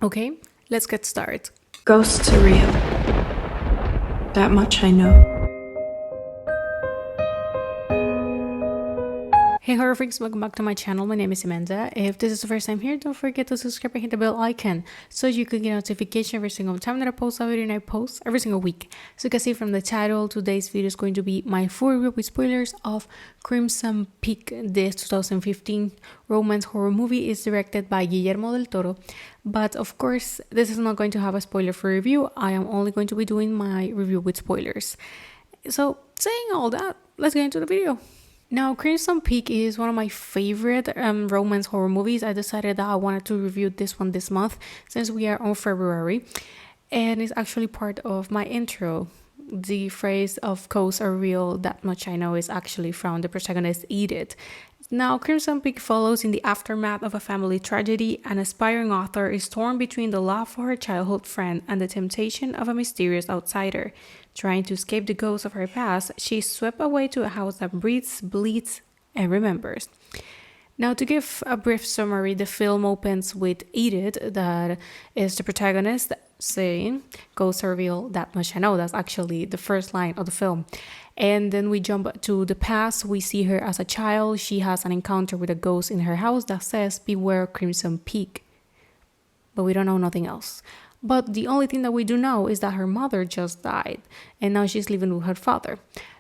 Okay, let's get started. Ghosts are real. That much I know. Hey horror freaks, welcome back to my channel. My name is Amanda. If this is the first time here, don't forget to subscribe and hit the bell icon so you can get notification every single time that I post a video, and I post every single week. So you can see from the title, today's video is going to be my full review with spoilers of Crimson Peak. This 2015 romance horror movie is directed by Guillermo del Toro, but of course this is not going to have a spoiler for review. I am only going to be doing my review with spoilers. So saying all that, let's get into the video. Now, Crimson Peak is one of my favorite romance horror movies. I decided that I wanted to review this one this month since we are on February, and it's actually part of my intro. The phrase of ghosts are real, that much I know, is actually from the protagonist Edith. Now, Crimson Peak follows in the aftermath of a family tragedy. An aspiring author is torn between the love for her childhood friend and the temptation of a mysterious outsider. Trying to escape the ghosts of her past, she is swept away to a house that breathes, bleeds, and remembers. Now, to give a brief summary, the film opens with Edith, that is the protagonist, saying, "Ghosts are real, that much I know." That's actually the first line of the film. And then we jump to the past. We see her as a child. She has an encounter with a ghost in her house that says, "Beware Crimson Peak." But we don't know nothing else. But the only thing that we do know is that her mother just died, and now she's living with her father.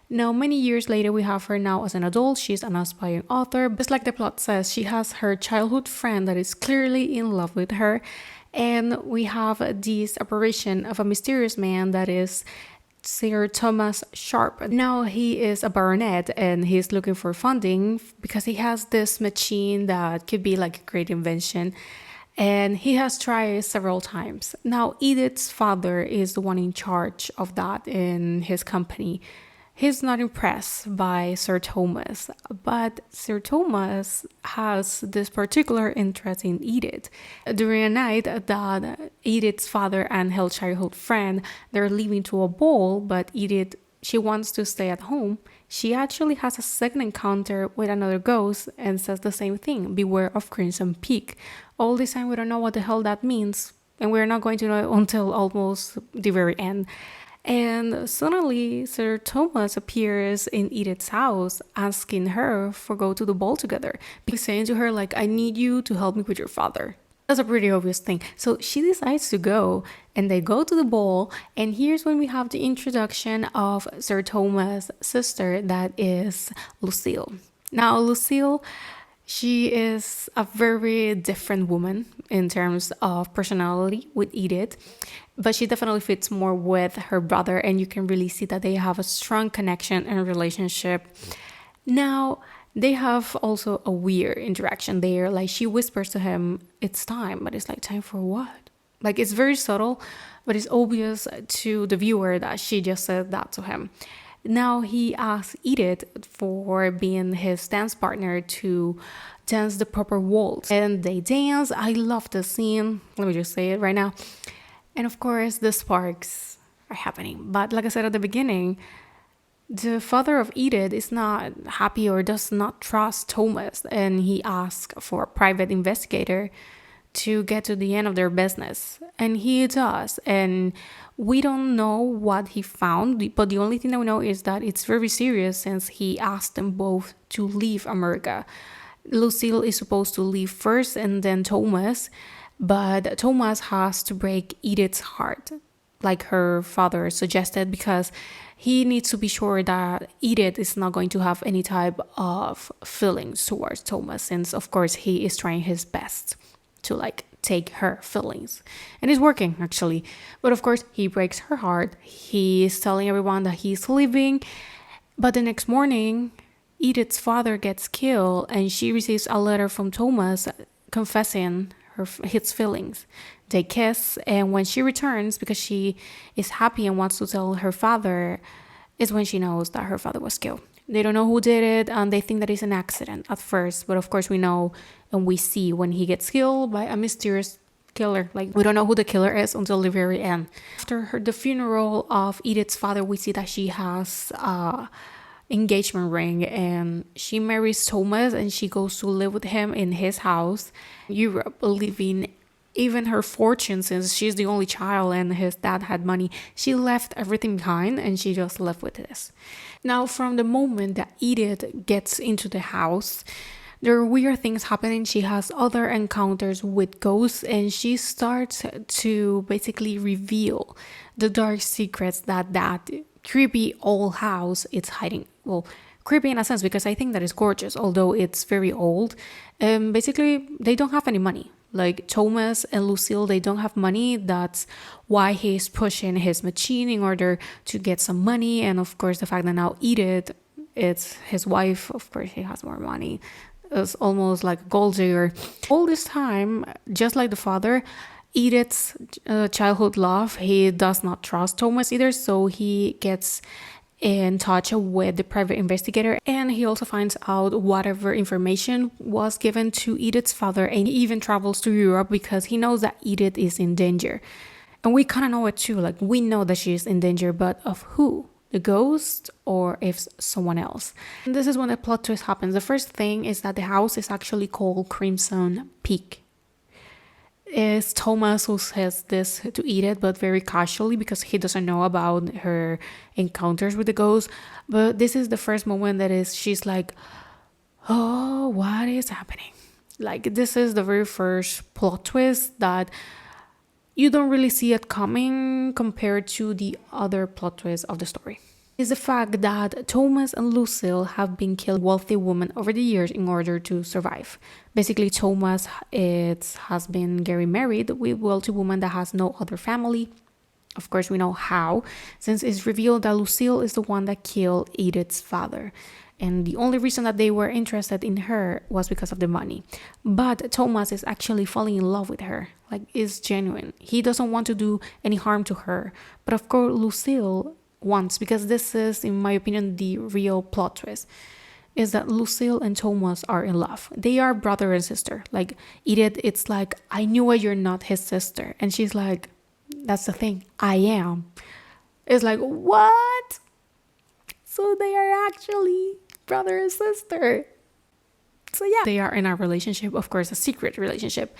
Now, many years later, we have her now as an adult. She's an aspiring author. Just like the plot says, she has her childhood friend that is clearly in love with her. And we have this apparition of a mysterious man that is Sir Thomas Sharp. Now he is a baronet and he's looking for funding because he has this machine that could be like a great invention. And he has tried several times. Now, Edith's father is the one in charge of that in his company. He's not impressed by Sir Thomas, but Sir Thomas has this particular interest in Edith. During a night that Edith's father and her childhood friend, they're leaving to a ball, but Edith, she wants to stay at home. She actually has a second encounter with another ghost and says the same thing, "Beware of Crimson Peak." All this time we don't know what the hell that means, and we're not going to know until almost the very end. And suddenly Sir Thomas appears in Edith's house asking her for go to the ball together. He's saying to her like, "I need you to help me with your father." That's a pretty obvious thing. So she decides to go and they go to the ball. And here's when we have the introduction of Sir Thomas' sister, that is Lucille. Now, Lucille, she is a very different woman in terms of personality with Edith, but she definitely fits more with her brother, and you can really see that they have a strong connection and relationship. Now, they have also a weird interaction there. Like, she whispers to him, "It's time," but it's like, time for what? Like, it's very subtle, but it's obvious to the viewer that she just said that to him. Now he asks Edith for being his dance partner to dance the proper waltz, and they dance. I love the scene. Let me just say it right now. And of course, the sparks are happening. But like I said at the beginning, the father of Edith is not happy or does not trust Thomas, and he asks for a private investigator to get to the end of their business. And he does. And we don't know what he found, but the only thing that we know is that it's very serious since he asked them both to leave America. Lucille is supposed to leave first and then Thomas, but Thomas has to break Edith's heart, like her father suggested, because he needs to be sure that Edith is not going to have any type of feelings towards Thomas, since of course he is trying his best to like take her feelings, and it's working actually. But of course he breaks her heart. He is telling everyone that he's leaving, but the next morning Edith's father gets killed and she receives a letter from Thomas confessing his feelings. They kiss, and when she returns, because she is happy and wants to tell her father, is when she knows that her father was killed. They don't know who did it, and they think that it's an accident at first, but of course we know and we see when he gets killed by a mysterious killer. Like, we don't know who the killer is until the very end. After the funeral of Edith's father, we see that she has engagement ring, and she marries Thomas and she goes to live with him in his house in Europe, living even her fortune, since she's the only child and his dad had money, she left everything behind and she just left with this. Now, from the moment that Edith gets into the house, there are weird things happening. She has other encounters with ghosts and she starts to basically reveal the dark secrets that creepy old house is hiding. Well, creepy in a sense because I think that it's gorgeous, although it's very old. Basically, they don't have any money. Like Thomas and Lucille, they don't have money. That's why he's pushing his machine in order to get some money. And of course, the fact that now Edith, it's his wife, of course, he has more money. It's almost like a gold digger. All this time, just like the father, Edith's childhood love, he does not trust Thomas either. So he gets in touch with the private investigator and he also finds out whatever information was given to Edith's father, and he even travels to Europe because he knows that Edith is in danger. And we kind of know it too, like we know that she is in danger, but of who? The ghost or if someone else? And this is when the plot twist happens. The first thing is that the house is actually called Crimson Peak. It's Thomas who says this to Edith, but very casually because he doesn't know about her encounters with the ghost. But this is the first moment that is she's like, oh, what is happening? Like, this is the very first plot twist that you don't really see it coming compared to the other plot twists of the story. Is the fact that Thomas and Lucille have been killed wealthy women over the years in order to survive. Basically, Thomas has been getting married with wealthy woman that has no other family. Of course, we know how, since it's revealed that Lucille is the one that killed Edith's father. And the only reason that they were interested in her was because of the money. But Thomas is actually falling in love with her. Like, it's genuine. He doesn't want to do any harm to her. But of course, Lucille wants, because this is, in my opinion, the real plot twist, is that Lucille and Thomas are in love. They are brother and sister. Like, Edith, it's like, I knew you're not his sister. And she's like, that's the thing, I am. It's like, what? So they are actually brother and sister. So yeah, they are in a relationship, of course, a secret relationship.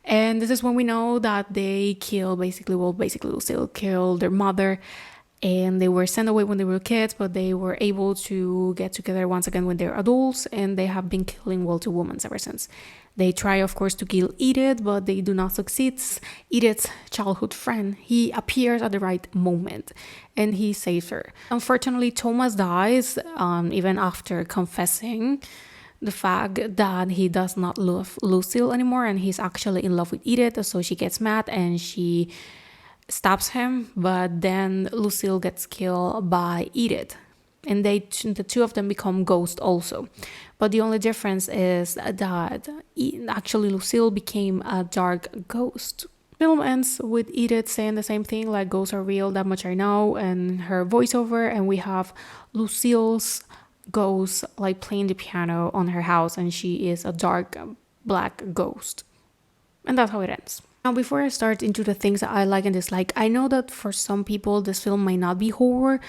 And this is when we know that they kill basically Lucille killed their mother, and they were sent away when they were kids, but they were able to get together once again when they're adults, and they have been killing wealthy women ever since. They try, of course, to kill Edith, but they do not succeed. Edith's childhood friend, he appears at the right moment, and he saves her. Unfortunately, Thomas dies, even after confessing the fact that he does not love Lucille anymore, and he's actually in love with Edith, so she gets mad, and she stabs him, but then Lucille gets killed by Edith, and the two of them become ghosts also. But the only difference is that actually Lucille became a dark ghost. Film ends with Edith saying the same thing, like, ghosts are real, that much I know, and her voiceover, and we have Lucille's ghost like playing the piano on her house, and she is a dark black ghost, and that's how it ends. Now, before I start into the things that I like and dislike, I know that for some people this film might not be horror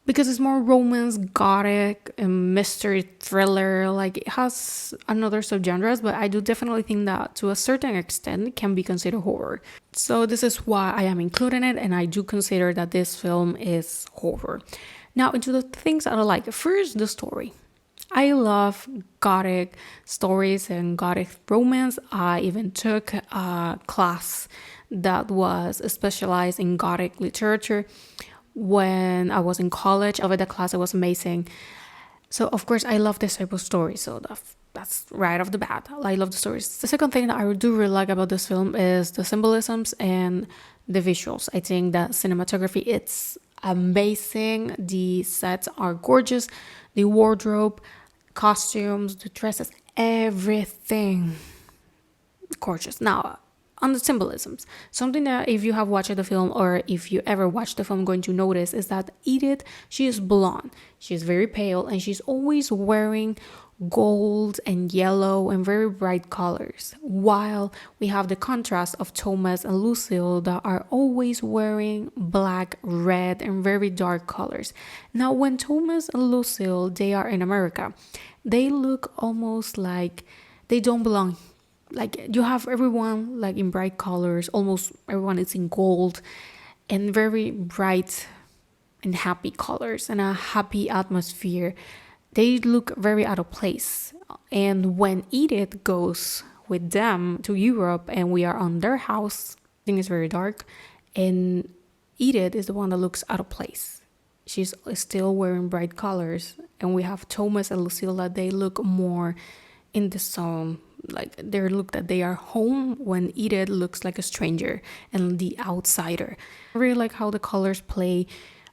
because it's more romance, gothic, and mystery thriller. Like, it has another subgenres, but I do definitely think that to a certain extent it can be considered horror. So this is why I am including it, and I do consider that this film is horror. Now, into the things that I like. First, the story. I love gothic stories and gothic romance. I even took a class that was specialized in gothic literature when I was in college. Over the class, it was amazing. So, of course, I love this type of story. So that's right off the bat. I love the stories. The second thing that I do really like about this film is the symbolisms and the visuals. I think that cinematography, it's amazing. The sets are gorgeous. The wardrobe, costumes, the dresses, everything gorgeous. Now, on the symbolisms, something that if you have watched the film or if you ever watched the film going to notice is that Edith, she is blonde, she's very pale, and she's always wearing gold and yellow and very bright colors, while we have the contrast of Thomas and Lucille that are always wearing black, red, and very dark colors. Now, when Thomas and Lucille, they are in America, they look almost like they don't belong Like you have everyone like in bright colors, almost everyone is in gold and very bright and happy colors and a happy atmosphere. They look very out of place. And when Edith goes with them to Europe and we are on their house, thing is very dark, and Edith is the one that looks out of place. She's still wearing bright colors, and we have Thomas and Lucille that they look more in the zone, like they look that they are home, when Edith looks like a stranger and the outsider. I really like how the colors play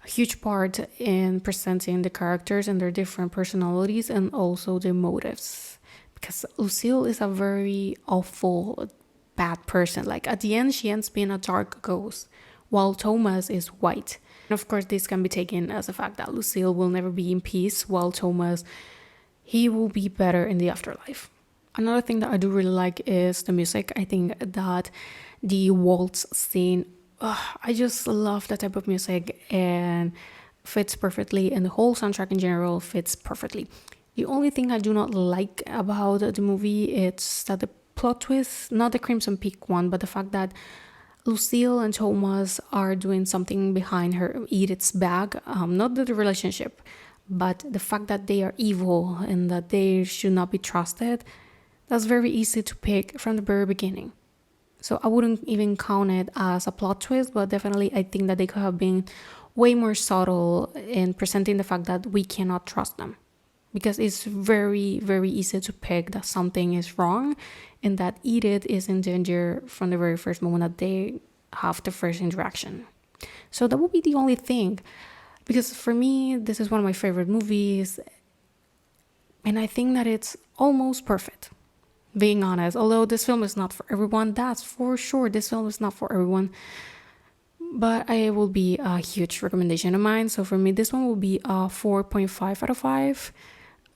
a huge part in presenting the characters and their different personalities and also their motives, because Lucille is a very awful bad person. Like at the end she ends being a dark ghost while Thomas is white. And of course this can be taken as a fact that Lucille will never be in peace, while Thomas, he will be better in the afterlife. Another thing that I do really like is the music. I think that the waltz scene, I just love that type of music and fits perfectly, and the whole soundtrack in general fits perfectly. The only thing I do not like about the movie is that the plot twist, not the Crimson Peak one, but the fact that Lucille and Thomas are doing something behind her Edith's back. Not the relationship, but the fact that they are evil and that they should not be trusted. That's very easy to pick from the very beginning. So I wouldn't even count it as a plot twist, but definitely I think that they could have been way more subtle in presenting the fact that we cannot trust them. Because it's very, very easy to pick that something is wrong and that Edith is in danger from the very first moment that they have the first interaction. So that would be the only thing. Because for me, this is one of my favorite movies. And I think that it's almost perfect. Being honest, although this film is not for everyone, that's for sure. This film is not for everyone. But it will be a huge recommendation of mine. So for me, this one will be a 4.5 out of 5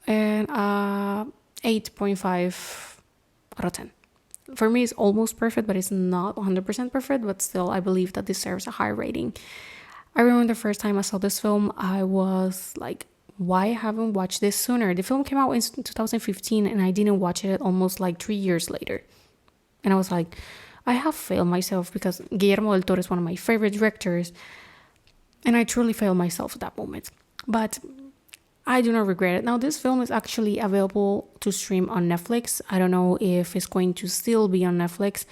and a 8.5 out of 10. For me, it's almost perfect, but it's not 100% perfect. But still, I believe that deserves a high rating. I remember the first time I saw this film, I was like, why haven't I watched this sooner? The film came out in 2015 and I didn't watch it almost like 3 years later. And I was like, I have failed myself, because Guillermo del Toro is one of my favorite directors. And I truly failed myself at that moment. But I do not regret it. Now, this film is actually available to stream on Netflix. I don't know if it's going to still be on Netflix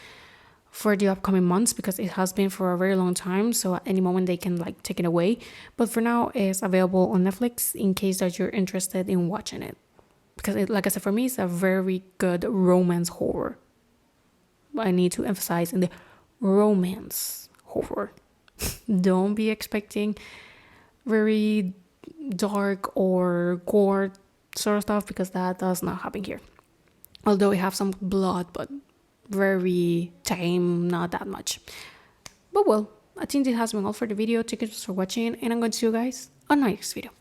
for the upcoming months, because it has been for a very long time, so at any moment they can like take it away. But for now, it's available on Netflix in case that you're interested in watching it, because it, like I said, for me, it's a very good romance horror. I need to emphasize in the romance horror. Don't be expecting very dark or gore sort of stuff, because that does not happen here. Although we have some blood, but very tame, not that much. But well, I think this has been all for the video. Thank you for watching, and I'm going to see you guys on my next video.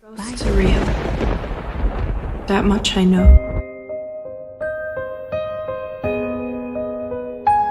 Bye. Ghosts are real. That much I know.